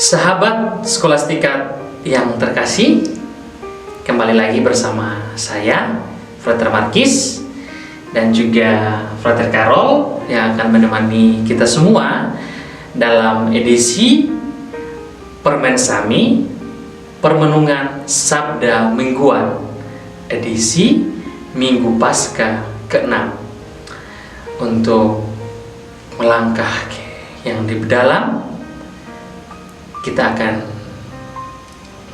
Sahabat Skolastika yang terkasih, kembali lagi bersama saya, Frater Markis, dan juga Frater Karol yang akan menemani kita semua dalam edisi Permensami, Permenungan Sabda Mingguan, edisi Minggu Paskah ke-6. Untuk melangkah yang lebih dalam, kita akan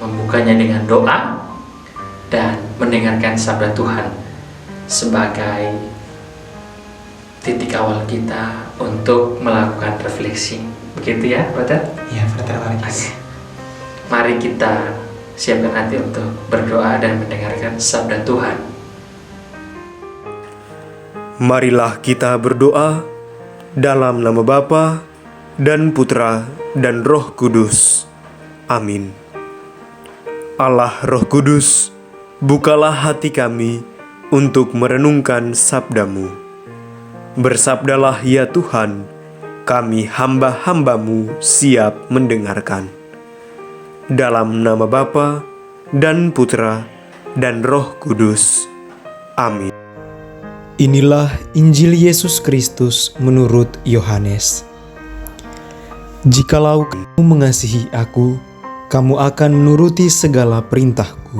membukanya dengan doa dan mendengarkan sabda Tuhan sebagai titik awal kita untuk melakukan refleksi. Begitu ya, Frater? Ya, Frater Markis. Mari kita siapkan hati untuk berdoa dan mendengarkan sabda Tuhan. Marilah kita berdoa dalam nama Bapa dan Putra dan Roh Kudus. Amin. Allah Roh Kudus, bukalah hati kami untuk merenungkan sabda-Mu. Bersabdalah ya Tuhan, kami hamba-hamba-Mu siap mendengarkan. Dalam nama Bapa dan Putra dan Roh Kudus. Amin. Inilah Injil Yesus Kristus menurut Yohanes. Jikalau kamu mengasihi aku, kamu akan menuruti segala perintahku.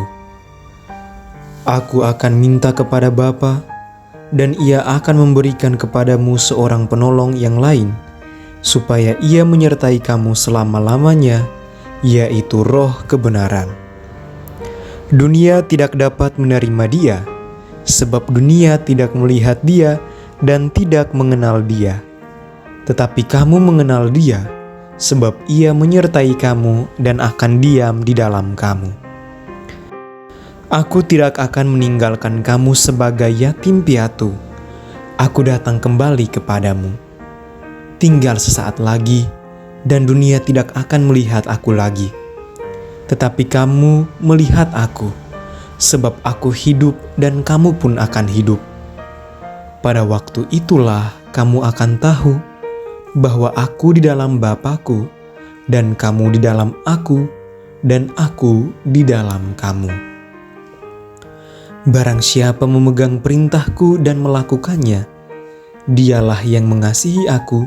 Aku akan minta kepada Bapa, dan Ia akan memberikan kepadamu seorang penolong yang lain, supaya Ia menyertai kamu selama-lamanya, yaitu Roh kebenaran. Dunia tidak dapat menerima Dia, sebab dunia tidak melihat Dia dan tidak mengenal Dia. Tetapi kamu mengenal Dia, sebab Ia menyertai kamu dan akan diam di dalam kamu. Aku tidak akan meninggalkan kamu sebagai yatim piatu. Aku datang kembali kepadamu. Tinggal sesaat lagi, dan dunia tidak akan melihat aku lagi. Tetapi kamu melihat aku, sebab aku hidup dan kamu pun akan hidup. Pada waktu itulah kamu akan tahu bahwa aku di dalam Bapa-Ku, dan kamu di dalam aku, dan aku di dalam kamu. Barang siapa memegang perintahku dan melakukannya, dialah yang mengasihi aku,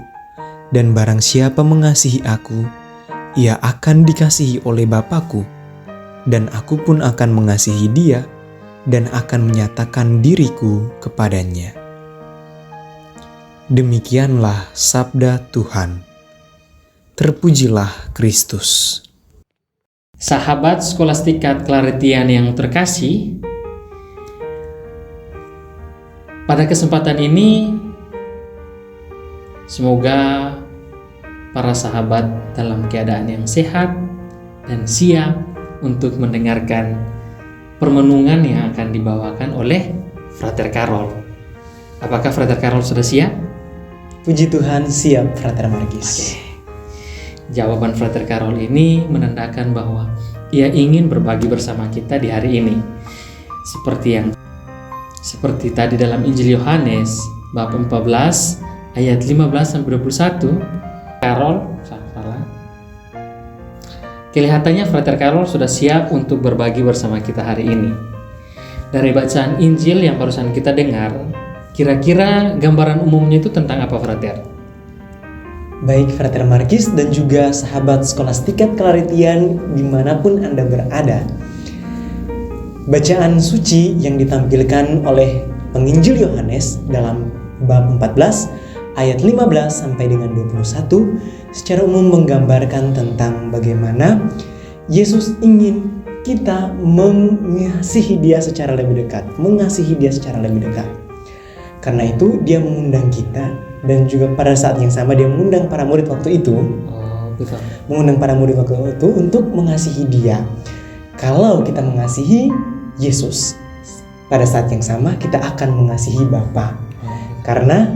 dan barang siapa mengasihi aku, ia akan dikasihi oleh Bapa-Ku, dan aku pun akan mengasihi dia, dan akan menyatakan diriku kepadanya. Demikianlah sabda Tuhan. Terpujilah Kristus. Sahabat Skolastika Claretian yang terkasih, pada kesempatan ini semoga para sahabat dalam keadaan yang sehat dan siap untuk mendengarkan permenungan yang akan dibawakan oleh Frater Karol. Apakah Frater Karol sudah siap? Puji Tuhan, siap Frater Markis. Jawaban Frater Karol ini menandakan bahwa ia ingin berbagi bersama kita di hari ini. Seperti tadi dalam Injil Yohanes bab 14 ayat 15 sampai 21. Kelihatannya Frater Karol sudah siap untuk berbagi bersama kita hari ini. Dari bacaan Injil yang barusan kita dengar, kira-kira gambaran umumnya itu tentang apa, Frater? Baik Frater Markis dan juga sahabat Skolastika Claretian dimanapun Anda berada. Bacaan suci yang ditampilkan oleh penginjil Yohanes dalam bab 14 ayat 15 sampai dengan 21 secara umum menggambarkan tentang bagaimana Yesus ingin kita mengasihi Dia secara lebih dekat, Karena itu dia mengundang kita, dan juga pada saat yang sama dia mengundang para murid waktu itu. Untuk mengasihi Dia. Kalau kita mengasihi Yesus, pada saat yang sama kita akan mengasihi Bapa. Karena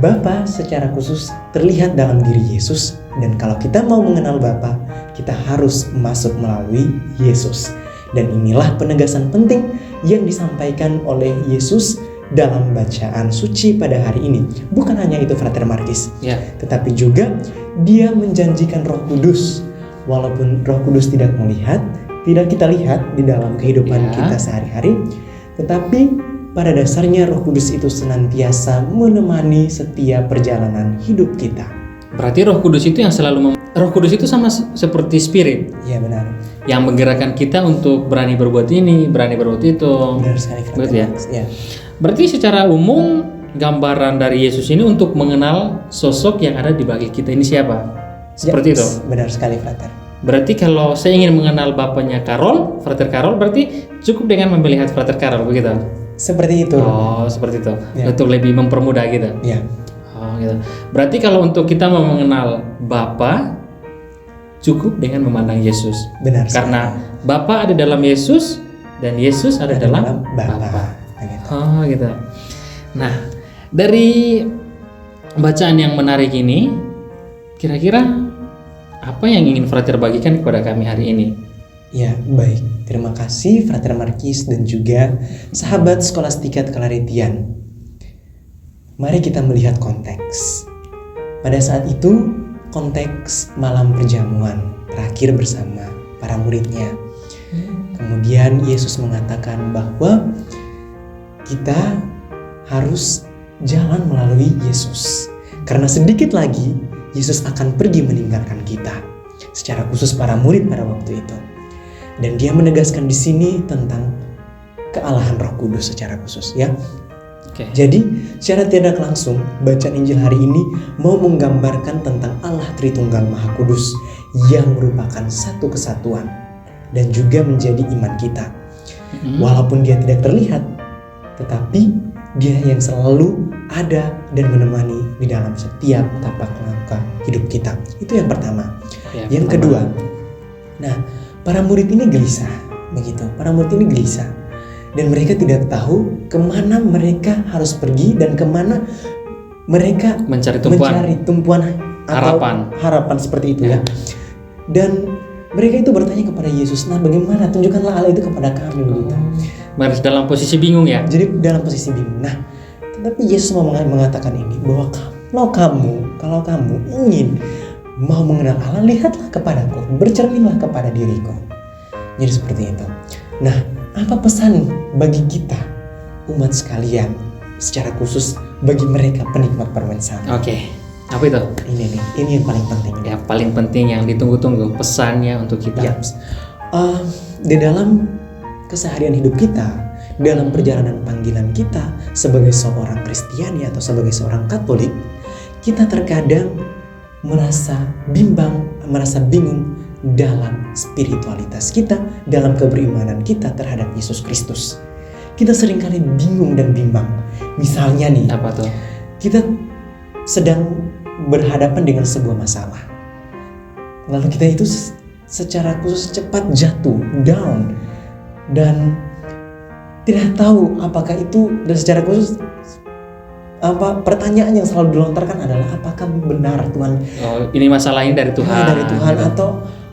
Bapa secara khusus terlihat dalam diri Yesus, dan kalau kita mau mengenal Bapa, kita harus masuk melalui Yesus. Dan inilah penegasan penting yang disampaikan oleh Yesus dalam bacaan suci pada hari ini. Bukan hanya itu Frater Markis, tetapi juga Dia menjanjikan Roh Kudus walaupun Roh Kudus tidak melihat, tidak kita lihat di dalam kehidupan Ya. kita sehari-hari, tetapi pada dasarnya Roh Kudus itu senantiasa menemani setiap perjalanan hidup kita. Berarti Roh Kudus itu yang selalu Roh Kudus itu sama seperti Spirit Ya benar, yang menggerakkan kita untuk berani berbuat ini, berani berbuat itu. benar sekali Frater Betul ya? Marcus. Ya. Berarti secara umum gambaran dari Yesus ini untuk mengenal sosok yang ada di bagi kita ini siapa? Seperti Ya, itu. Benar sekali Frater. Berarti kalau saya ingin mengenal bapaknya Karol, Frater Karol, berarti cukup dengan melihat Frater Karol, begitu? Seperti itu. Oh, seperti itu. Ya. Untuk lebih mempermudah gitu. Ya, Oh, gitu. Berarti kalau untuk kita mau mengenal Bapa, cukup dengan memandang Yesus. benar sekali. Karena Bapa ada dalam Yesus dan Yesus ada dalam Bapa. Bapa. Nah, gitu. Oh, gitu. Nah, dari bacaan yang menarik ini, kira-kira apa yang ingin Frater bagikan kepada kami hari ini? Ya, baik. Terima kasih Frater Markis dan juga sahabat Skolastika Claretian. Mari kita melihat konteks. Pada saat itu, konteks malam perjamuan terakhir bersama para muridnya. Kemudian Yesus mengatakan bahwa kita harus jalan melalui Yesus. Karena sedikit lagi Yesus akan pergi meninggalkan kita. Secara khusus para murid pada waktu itu. Dan dia menegaskan di sini tentang kealahan Roh Kudus secara khusus ya. Oke. Jadi secara tidak langsung bacaan Injil hari ini mau menggambarkan tentang Allah Tritunggal Maha Kudus yang merupakan satu kesatuan dan juga menjadi iman kita. Walaupun dia tidak terlihat, tetapi dia yang selalu ada dan menemani di dalam setiap tapak langkah hidup kita. Itu yang pertama. Ya, Yang pertama. kedua, nah para murid ini gelisah, begitu. Para murid ini gelisah dan mereka tidak tahu kemana mereka harus pergi dan kemana mereka mencari tumpuan atau harapan. harapan seperti itu ya. Ya. Dan mereka itu bertanya kepada Yesus, nah bagaimana tunjukkanlah Allah itu kepada kami begitu. Mereka dalam posisi bingung ya. Jadi dalam posisi bingung. Nah, tetapi Yesus mau mengatakan ini bahwa kalau kamu ingin mau mengenal Allah, lihatlah kepadaku, bercerminlah kepada diriku. Jadi seperti itu. Nah, apa pesan bagi kita umat sekalian, secara khusus bagi mereka penikmat permen sama? Oke. Apa itu? Ini yang paling penting. Ya, paling penting yang ditunggu-tunggu pesannya untuk kita. Ya. Di dalam keseharian hidup kita, dalam perjalanan panggilan kita sebagai seorang Kristiani atau sebagai seorang Katolik, kita terkadang merasa bimbang, merasa bingung dalam spiritualitas kita, dalam keberimanan kita terhadap Yesus Kristus. Kita seringkali bingung dan bimbang. Misalnya nih, Apa tuh? kita sedang berhadapan dengan sebuah masalah. Lalu kita itu secara khusus cepat jatuh, down, dan tidak tahu apakah itu, dan secara khusus pertanyaan yang selalu dilontarkan adalah apakah benar Tuhan Oh, ini masalahnya dari Tuhan. dari Tuhan gitu.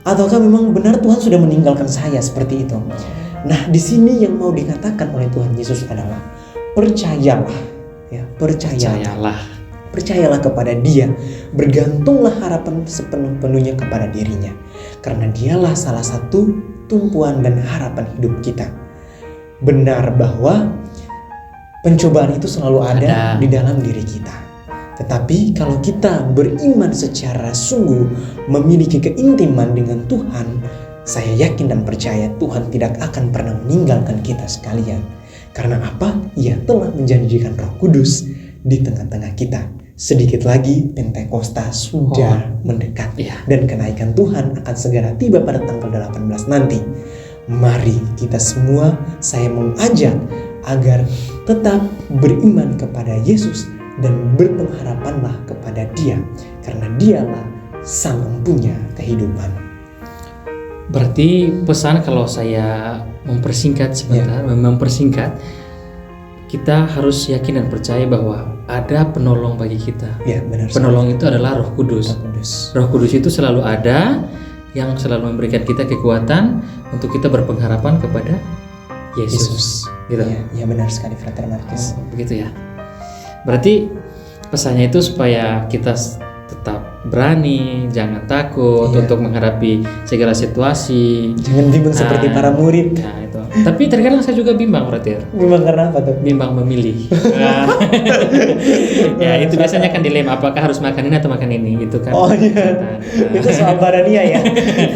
ataukah memang benar Tuhan sudah meninggalkan saya seperti itu. Nah, di sini yang mau dikatakan oleh Tuhan Yesus adalah percayalah, ya, percayalah kepada Dia, bergantunglah harapan sepenuh-penuhnya kepada dirinya, karena Dialah salah satu tumpuan dan harapan hidup kita. Benar bahwa pencobaan itu selalu ada di dalam diri kita. Tetapi kalau kita beriman secara sungguh, memiliki keintiman dengan Tuhan, saya yakin dan percaya Tuhan tidak akan pernah meninggalkan kita sekalian. Karena apa? Ia telah menjanjikan Roh Kudus di tengah-tengah kita. Sedikit lagi Pentakosta sudah mendekat. Iya. Dan kenaikan Tuhan akan segera tiba pada tanggal 18 nanti. Mari kita semua, saya mengajak agar tetap beriman kepada Yesus dan berpengharapanlah kepada Dia, karena Dialah Sang Empunya kehidupan. Berarti pesan kalau saya mempersingkat sebentar, mempersingkat, kita harus yakin dan percaya bahwa ada penolong bagi kita. Ya, benar. Penolong itu adalah Roh Kudus. Roh Kudus. Roh Kudus itu selalu ada, yang selalu memberikan kita kekuatan untuk kita berpengharapan kepada Yesus. Gitu. Ya, benar sekali Frater Marcus. Oh, begitu ya. Berarti pesannya itu supaya kita tetap berani, jangan takut Iya. untuk menghadapi segala situasi. Jangan bimbang seperti para murid. Nah, itu. Tapi terkadang saya juga bimbang, Frater. Bimbang karena apa tuh? Bimbang memilih. Ya, itu biasanya kan dilema, apakah harus makan ini atau makan ini gitu kan. Oh iya. Itu soal badania ya.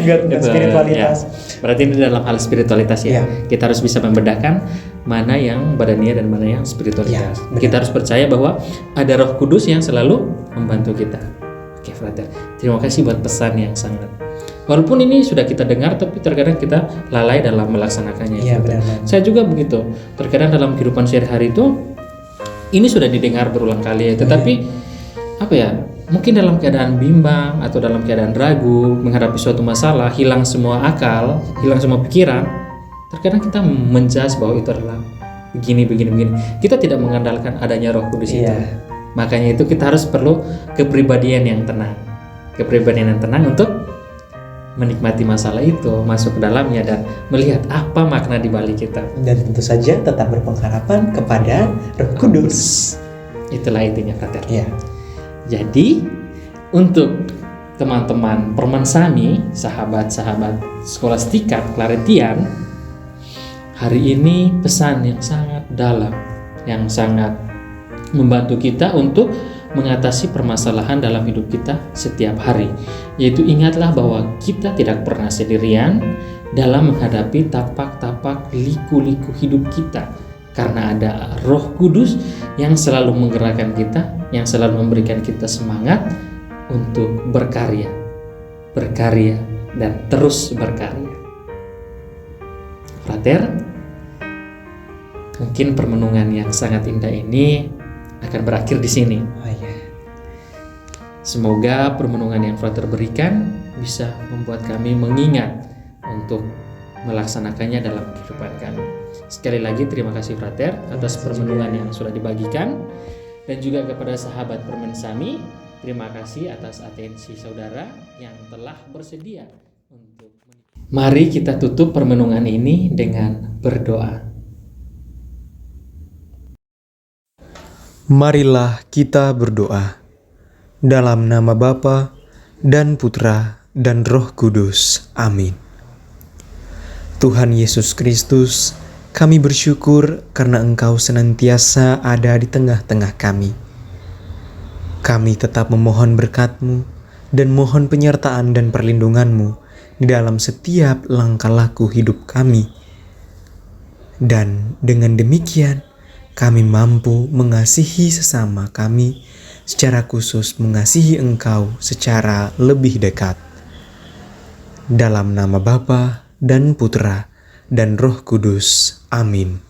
Enggak Betul, spiritualitas. ya. Berarti ini dalam hal spiritualitas ya. Iya. Kita harus bisa membedakan mana yang badania dan mana yang spiritualitas. Iya, benar. Kita harus percaya bahwa ada Roh Kudus yang selalu membantu kita. Oke, Frater. Terima kasih buat pesan yang sangat. Walaupun ini sudah kita dengar, tapi terkadang kita lalai dalam melaksanakannya. Iya, Frater. benar banget. Saya juga begitu. Terkadang dalam kehidupan sehari-hari itu ini sudah didengar berulang kali ya, tetapi apa ya? Mungkin dalam keadaan bimbang atau dalam keadaan ragu menghadapi suatu masalah, hilang semua akal, hilang semua pikiran, terkadang kita menjudge bahwa itu adalah begini. Kita tidak mengandalkan adanya Roh Kudus itu. Iya. Makanya itu kita harus perlu kepribadian yang tenang. Kepribadian yang tenang untuk menikmati masalah itu, masuk ke dalamnya dan melihat apa makna di balik kita. Dan tentu saja tetap berpengharapan kepada Roh Kudus. Itulah intinya, Frater. Iya. Jadi untuk teman-teman Permensami, sahabat-sahabat Skolastika Claretian, hari ini pesan yang sangat dalam, yang sangat membantu kita untuk mengatasi permasalahan dalam hidup kita setiap hari, yaitu ingatlah bahwa kita tidak pernah sendirian dalam menghadapi tapak-tapak liku-liku hidup kita, karena ada Roh Kudus yang selalu menggerakkan kita, yang selalu memberikan kita semangat untuk berkarya, dan terus berkarya. Frater, mungkin permenungan yang sangat indah ini akan berakhir di sini. Oh iya. Semoga permenungan yang Frater berikan bisa membuat kami mengingat untuk melaksanakannya dalam kehidupan kami. Sekali lagi terima kasih Frater atas permenungan yang sudah dibagikan, dan juga kepada sahabat Permensami, terima kasih atas atensi saudara yang telah bersedia untuk. Mari kita tutup permenungan ini dengan berdoa. Marilah kita berdoa. Dalam nama Bapa dan Putra dan Roh Kudus. Amin. Tuhan Yesus Kristus, kami bersyukur karena Engkau senantiasa ada di tengah-tengah kami. Kami tetap memohon berkat-Mu dan mohon penyertaan dan perlindungan-Mu di dalam setiap langkah laku hidup kami. Dan dengan demikian, kami mampu mengasihi sesama kami, secara khusus mengasihi Engkau secara lebih dekat. Dalam nama Bapa dan Putra dan Roh Kudus. Amin.